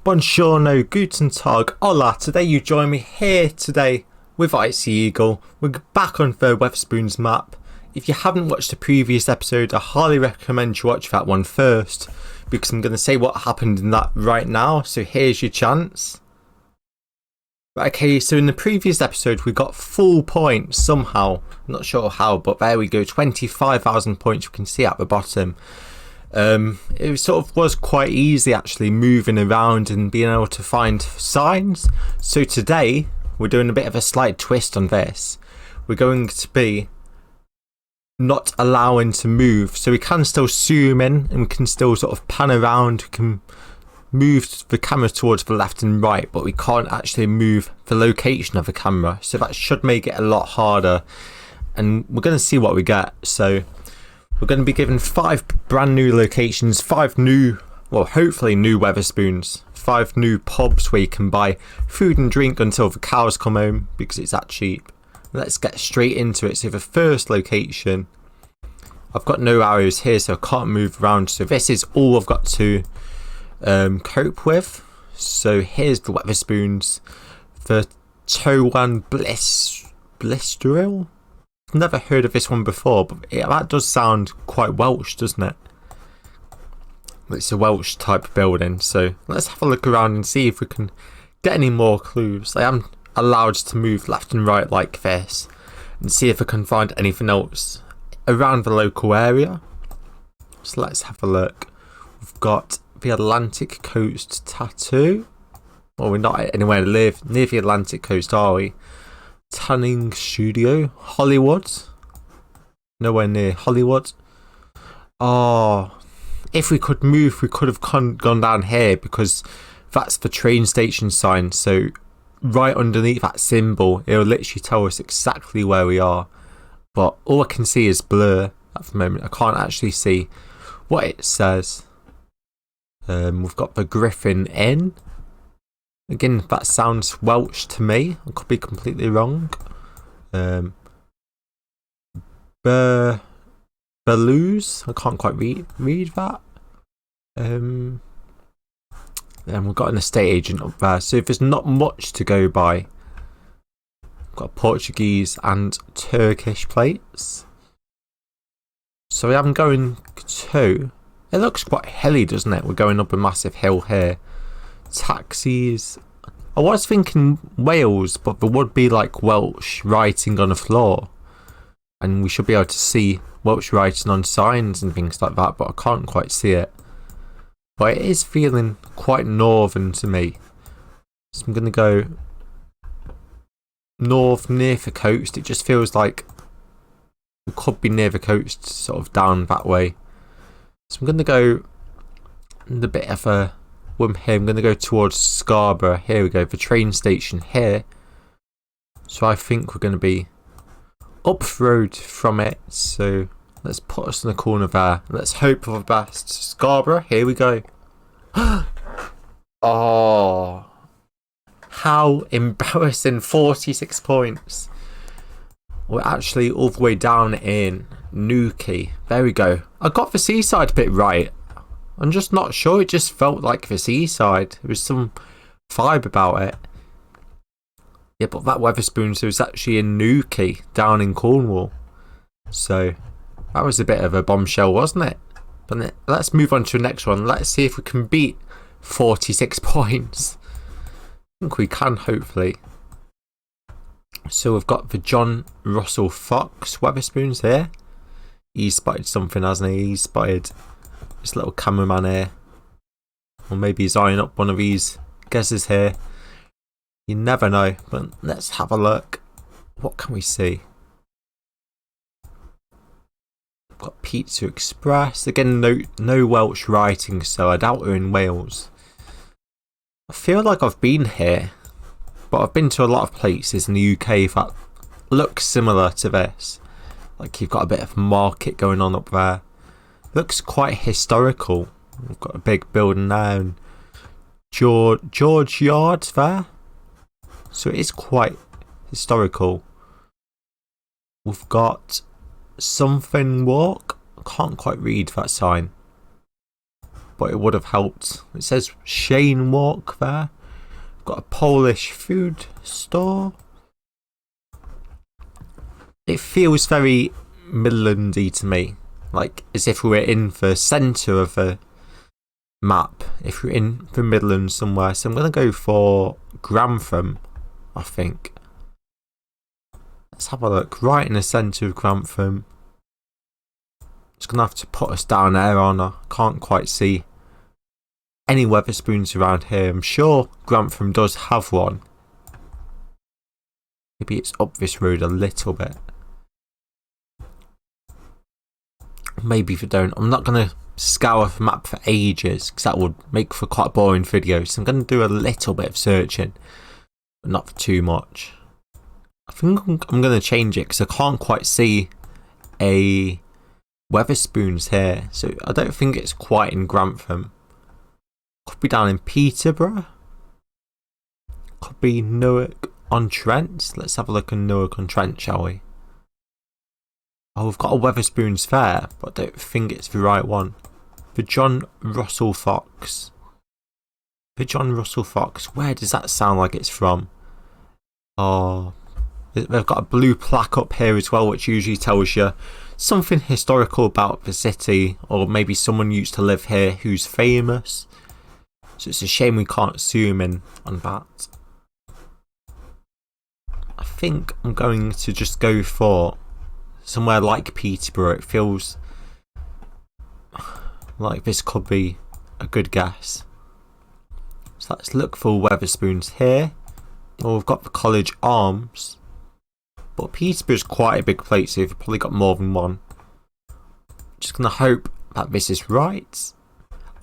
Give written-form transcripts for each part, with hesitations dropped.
Buongiorno, guten tag, hola. Today you join me here today with Icy Eagle. We're back on the Wetherspoons map. If you haven't watched the previous episode, I highly recommend you watch that one first, because I'm going to say what happened in that right now, so here's your chance. Right, okay, so in the previous episode we got full points somehow. I'm not sure how, but there we go, 25,000 points you can see at the bottom. It sort of was quite easy actually moving around and being able to find signs. So today we're doing a bit of a slight twist on this. We're going to be not allowing to move, so we can still zoom in and we can still sort of pan around, we can move the camera towards the left and right, but we can't actually move the location of the camera, so that should make it a lot harder, and we're going to see what we get. So we're going to be given 5 brand new locations, 5 new, well hopefully new Wetherspoons, 5 new pubs where you can buy food and drink until the cows come home, because it's that cheap. Let's get straight into it. So the first location, I've got no arrows here so I can't move around, so this is all I've got to cope with. So here's the Wetherspoons, the Towan Bliss Drill. Never heard of this one before, but that does sound quite Welsh, doesn't it? It's a Welsh type building, so let's have a look around and see if we can get any more clues. I am allowed to move left and right like this and see if I can find anything else around the local area. So let's have a look. We've got the Atlantic Coast Tattoo. Well, we're not anywhere near the Atlantic Coast, are we? Tanning Studio, Hollywood. Nowhere near Hollywood. Oh, if we could move, we could have gone down here, because that's the train station sign. So right underneath that symbol, it'll literally tell us exactly where we are. But all I can see is blur at the moment. I can't actually see what it says. We've got the Griffin Inn. Again, that sounds Welsh to me. I could be completely wrong. Berluz. I can't quite read that. Then we've got an estate agent up there. So there's not much to go by. We've got Portuguese and Turkish plates. So I'm going to... It looks quite hilly, doesn't it? We're going up a massive hill here. Taxis. I was thinking Wales, but there would be like Welsh writing on the floor, and we should be able to see Welsh writing on signs and things like that, but I can't quite see it. But it is feeling quite northern to me, so I'm going to go north near the coast. It just feels like we could be near the coast, sort of down that way. So I'm going to go in a bit of a here. I'm going to go towards Scarborough. Here we go, the train station here. So I think we're going to be up the road from it. So let's put us in the corner there. Let's hope for the best. Scarborough, here we go. Oh, how embarrassing. 46 points. We're actually all the way down in Newquay. There we go. I got the seaside bit right. I'm just not sure, it just felt like the seaside. There was some vibe about it. Yeah, but that Wetherspoons was actually in Newquay, down in Cornwall. So that was a bit of a bombshell, wasn't it? But let's move on to the next one. Let's see if we can beat 46 points. I think we can, hopefully. So we've got the John Russell Fox Wetherspoons here. He spotted something, hasn't he? He spotted this little cameraman here, or maybe he's eyeing up one of these guesses here. You never know, but let's have a look. What can we see? We've got Pizza Express. Again, no Welsh writing, so I doubt we're in Wales. I feel like I've been here, but I've been to a lot of places in the UK that look similar to this. Like you've got a bit of market going on up there. Looks quite historical. We've got a big building now, and George Yard there. So it is quite historical. We've got Something Walk. I can't quite read that sign. but it would have helped. It says Shane Walk there. Got a Polish food store. It feels very Midlandy to me, like as if we were in the centre of a map, if we're in the Midlands somewhere. So I'm going to go for Grantham, I think. Let's have a look. Right in the centre of Grantham. It's going to have to put us down there, aren't I? Can't quite see any Wetherspoons around here. I'm sure Grantham does have one. Maybe it's up this road a little bit. Maybe if they don't. I'm not going to scour the map for ages because that would make for quite a boring video. So I'm going to do a little bit of searching, but not for too much. I think I'm going to change it because I can't quite see a Wetherspoons here. So I don't think it's quite in Grantham. Could be down in Peterborough. Could be Newark-on-Trent. Let's have a look at Newark-on-Trent, shall we? Oh, we've got a Wetherspoons there, but I don't think it's the right one. The John Russell Fox. The John Russell Fox. Where does that sound like it's from? Oh, they've got a blue plaque up here as well, which usually tells you something historical about the city, or maybe someone used to live here who's famous. So it's a shame we can't zoom in on that. I think I'm going to just go for somewhere like Peterborough. It feels like this could be a good guess. So let's look for Wetherspoons here. Well, we've got the College Arms, but Peterborough's quite a big place, so you've probably got more than one. Just gonna hope that this is right.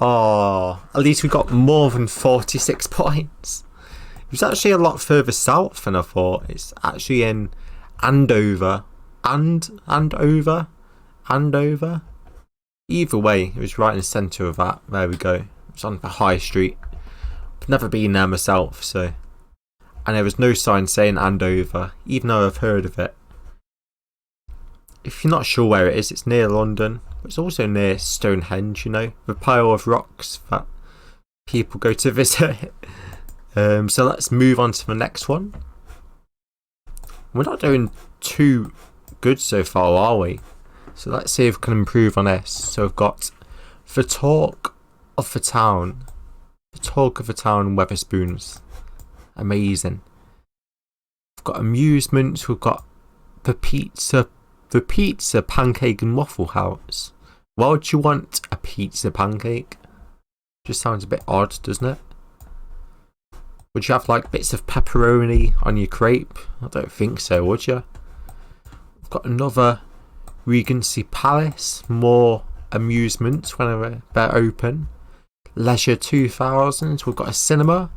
Oh, at least we got more than 46 points. It was actually a lot further south than I thought. It's actually in Andover. Andover. Either way, it was right in the centre of that. There we go. It's on the high street. I've never been there myself, so. And there was no sign saying Andover, even though I've heard of it. If you're not sure where it is, it's near London. But it's also near Stonehenge, you know, the pile of rocks that people go to visit. So let's move on to the next one. We're not doing too good so far, are we? So let's see if we can improve on this. So we've got the talk of the town. The talk of the town, Wetherspoons. Amazing. We've got amusements. We've got the pizza pancake and waffle house. Why would you want a pizza pancake? Just sounds a bit odd, doesn't it? Would you have like bits of pepperoni on your crepe? I don't think so, would you? We've got another Regency Palace. More amusements whenever they're open. Leisure 2000. We've got a cinema.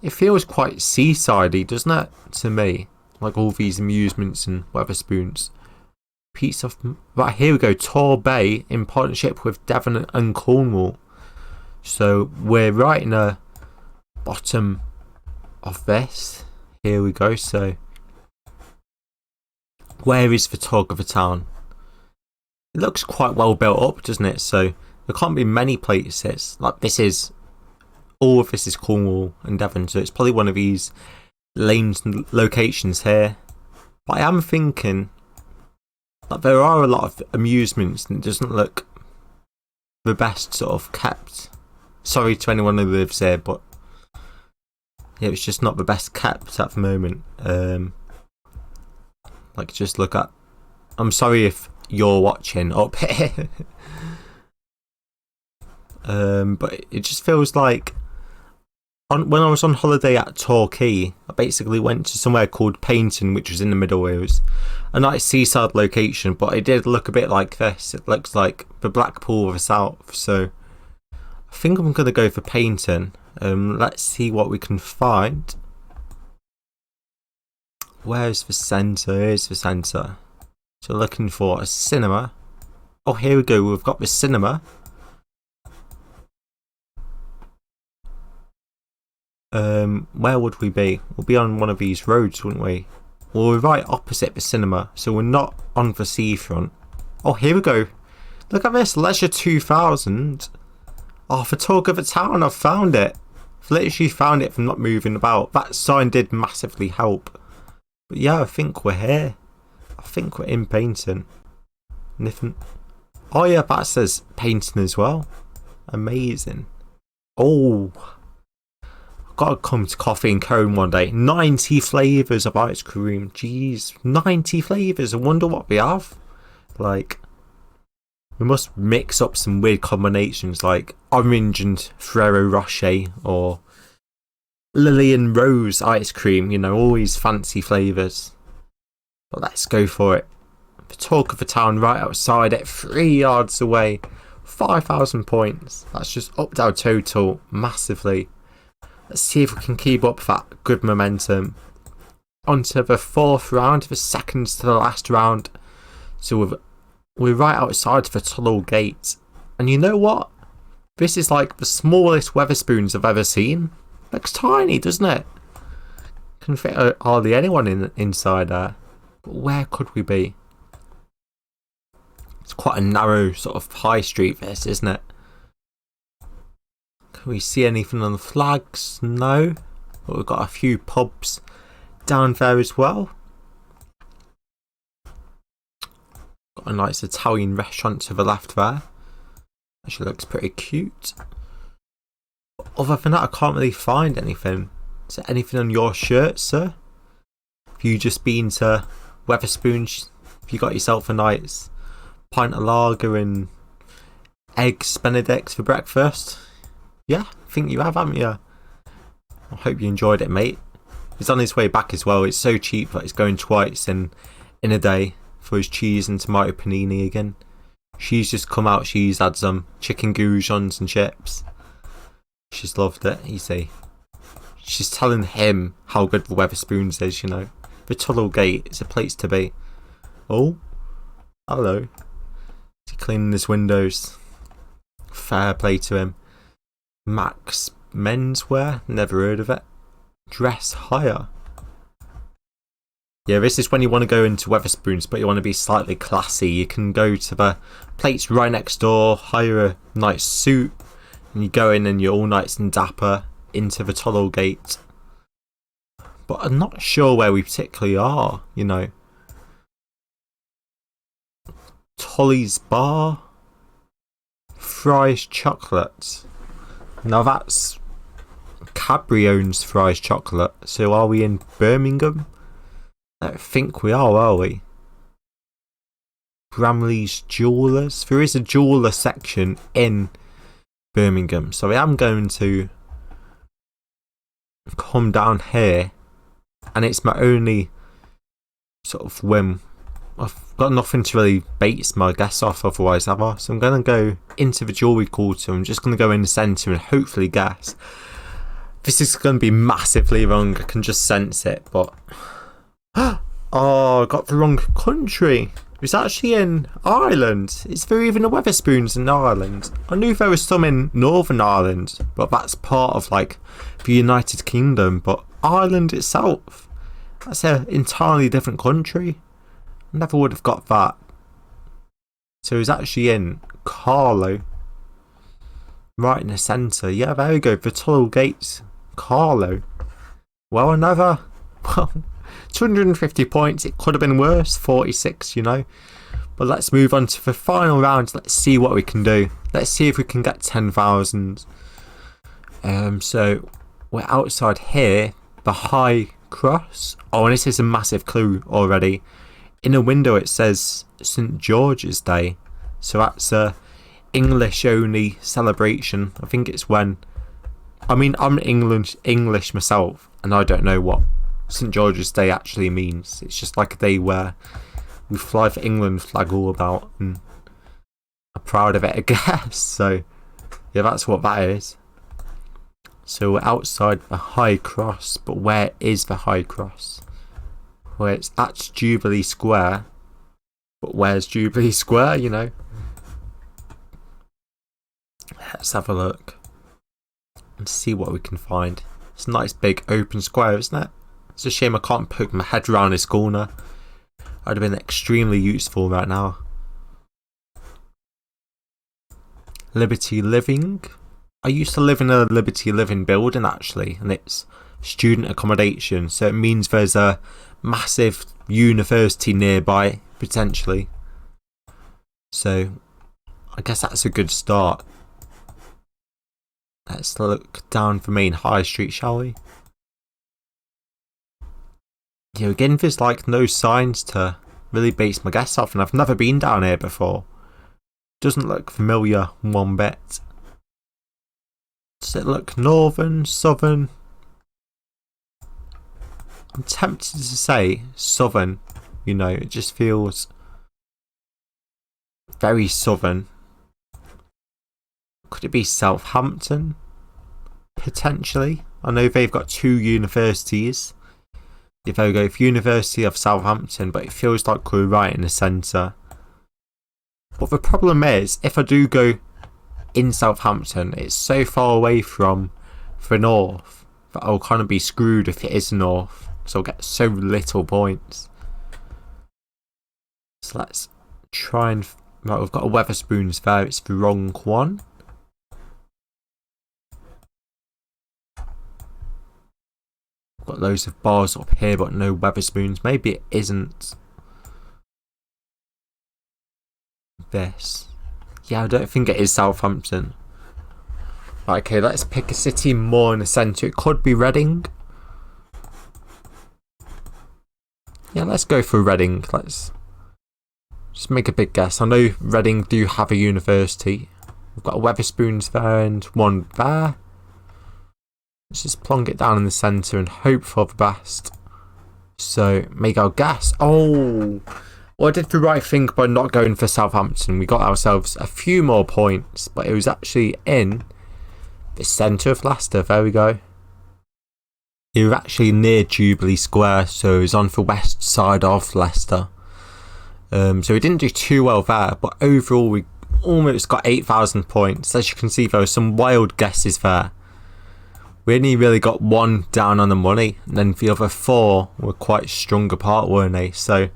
It feels quite seasidey, doesn't it, to me? Like all these amusements and Wetherspoons. Pizza. Right, here we go. Tor Bay in partnership with Devon and Cornwall. So we're right in the bottom of this. Here we go. So where is the talk of the town? It looks quite well built up, doesn't it? So there can't be many places. Like this is, all of this is Cornwall and Devon. So it's probably one of these lanes and locations here. But I am thinking that there are a lot of amusements and it doesn't look the best sort of kept. Sorry to anyone who lives here, but yeah, it's just not the best kept at the moment. Like just look at, I'm sorry if you're watching up here. But it just feels like when I was on holiday at Torquay, I basically went to somewhere called Paynton, which was in the middle. It was a nice seaside location, but it did look a bit like this. It looks like the Blackpool of the South. So I think I'm going to go for Paynton. Let's see what we can find. Where's the centre? Here's the centre. So looking for a cinema. Oh, here we go. We've got the cinema. Where would we be? We'll be on one of these roads, wouldn't we? Well, we're right opposite the cinema, so we're not on the seafront. Oh, here we go. Look at this, Leisure 2000. Oh, for talk of a town, I've found it. I've literally found it from not moving about. That sign did massively help. But yeah, I think we're here. I think we're in Painting. Nothing. Oh yeah, that says Painting as well. Amazing. Oh, I've got to come to Coffee and Cone one day. 90 flavours of ice cream. Jeez, 90 flavours. I wonder what we have. Like, we must mix up some weird combinations like orange and Ferrero Rocher or Lily and Rose ice cream, you know, all these fancy flavours. But let's go for it. The talk of the town right outside it, 3 yards away, 5,000 points. That's just upped our total massively. Let's see if we can keep up that good momentum. On to the 4th round, the seconds to the last round. So we're right outside the Tunnel Gate. And you know what? This is like the smallest Wetherspoons I've ever seen. Looks tiny, doesn't it? Can fit hardly anyone inside there. But where could we be? It's quite a narrow sort of high street this, isn't it? Can we see anything on the flags? No. But we've got a few pubs down there as well. Got a nice Italian restaurant to the left there. Actually looks pretty cute. But other than that, I can't really find anything. Is there anything on your shirt, sir? Have you just been to Wetherspoons? Have you got yourself a nice pint of lager and eggs Benedict for breakfast? Yeah, I think you have, haven't you? I hope you enjoyed it, mate. He's on his way back as well. It's so cheap that he's going twice in a day for his cheese and tomato panini again. She's just come out, she's had some chicken goujons and chips. She's loved it, you see. She's telling him how good the Wetherspoons is, you know. The Tunnel Gate is a place to be. Oh, hello. He's cleaning his windows. Fair play to him. Max Menswear, never heard of it. Dress Hire. Yeah, this is when you want to go into Wetherspoons, but you want to be slightly classy. You can go to the place right next door, hire a nice suit, and you go in and you're all nice and dapper into the Tunnel Gate. But I'm not sure where we particularly are, you know. Tully's Bar, Fry's Chocolate. Now that's Cadbury owns Fry's Chocolate, so are we in Birmingham? I think we are we? Bramley's Jewellers. There is a jeweller section in Birmingham, so I am going to come down here, and it's my only sort of whim. I've got nothing to really base my guess off otherwise, have I? So I'm going to go into the jewellery quarter. I'm just going to go in the centre and hopefully guess. This is going to be massively wrong, I can just sense it, but oh, I got the wrong country. It's actually in Ireland. Is there even a Wetherspoons in Ireland? I knew there was some in Northern Ireland, but that's part of like the United Kingdom. But Ireland itself, that's an entirely different country. I never would have got that. So it's actually in Carlow, right in the centre. Yeah, there we go. The Tunnel Gates, Carlow. Well, another. Well, 250 points. It could have been worse. 46, you know. But let's move on to the final round. Let's see what we can do. Let's see if we can get 10,000. So we're outside here. The High Cross. Oh, and this is a massive clue already. In a window it says St George's Day. So that's a English only celebration. I think it's when, I mean, I'm English myself, and I don't know what St George's Day actually means. It's just like a day where we fly the England flag all about and are proud of it, I guess. So yeah, that's what that is. So we're outside the High Cross, but where is the High Cross? Well, it's at Jubilee Square, but where's Jubilee Square, you know? Let's have a look and see what we can find. It's a nice big open square, isn't it? It's a shame I can't poke my head around this corner. I'd have been extremely useful right now. Liberty Living. I used to live in a Liberty Living building actually, and it's student accommodation, so it means there's a massive university nearby potentially. So I guess that's a good start. Let's look down the main high street, shall we? Yeah, again, there's like no signs to really base my guess off, and I've never been down here before. Doesn't look familiar one bit. Does it look northern, southern? I'm tempted to say southern, you know, it just feels very southern. Could it be Southampton? Potentially. I know they've got 2 universities. If I go for University of Southampton, but it feels like we're right in the centre. But the problem is, if I do go in Southampton, it's so far away from the north that I'll kind of be screwed if it is north, so I'll get so little points. So let's try and... Right, we've got a Wetherspoons there, it's the wrong one. We've got loads of bars up here but no Wetherspoons. Maybe it isn't this. Yeah, I don't think it is Southampton. Right, okay, let's pick a city more in the centre. It could be Reading. Yeah, let's go for Reading. Let's just make a big guess. I know Reading do have a university. We've got a Wetherspoons there and one there. Let's just plonk it down in the centre and hope for the best. So, make our guess. Oh! Well, I did the right thing by not going for Southampton. We got ourselves a few more points, but it was actually in the centre of Leicester. There we go. It was actually near Jubilee Square, so it was on the west side of Leicester. So we didn't do too well there, but overall we almost got 8,000 points. As you can see, there were some wild guesses there. We only really got 1 down on the money, and then the other 4 were quite strung apart, weren't they? So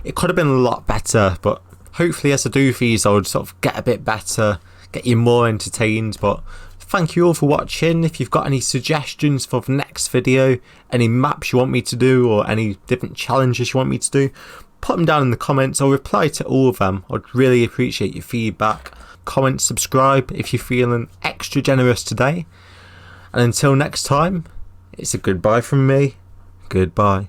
it could have been a lot better, but hopefully as I do these I'll sort of get a bit better, get you more entertained. But thank you all for watching. If you've got any suggestions for the next video, any maps you want me to do, or any different challenges you want me to do, put them down in the comments. I'll reply to all of them. I'd really appreciate your feedback. Comment, subscribe if you're feeling extra generous today. And until next time, it's a goodbye from me. Goodbye.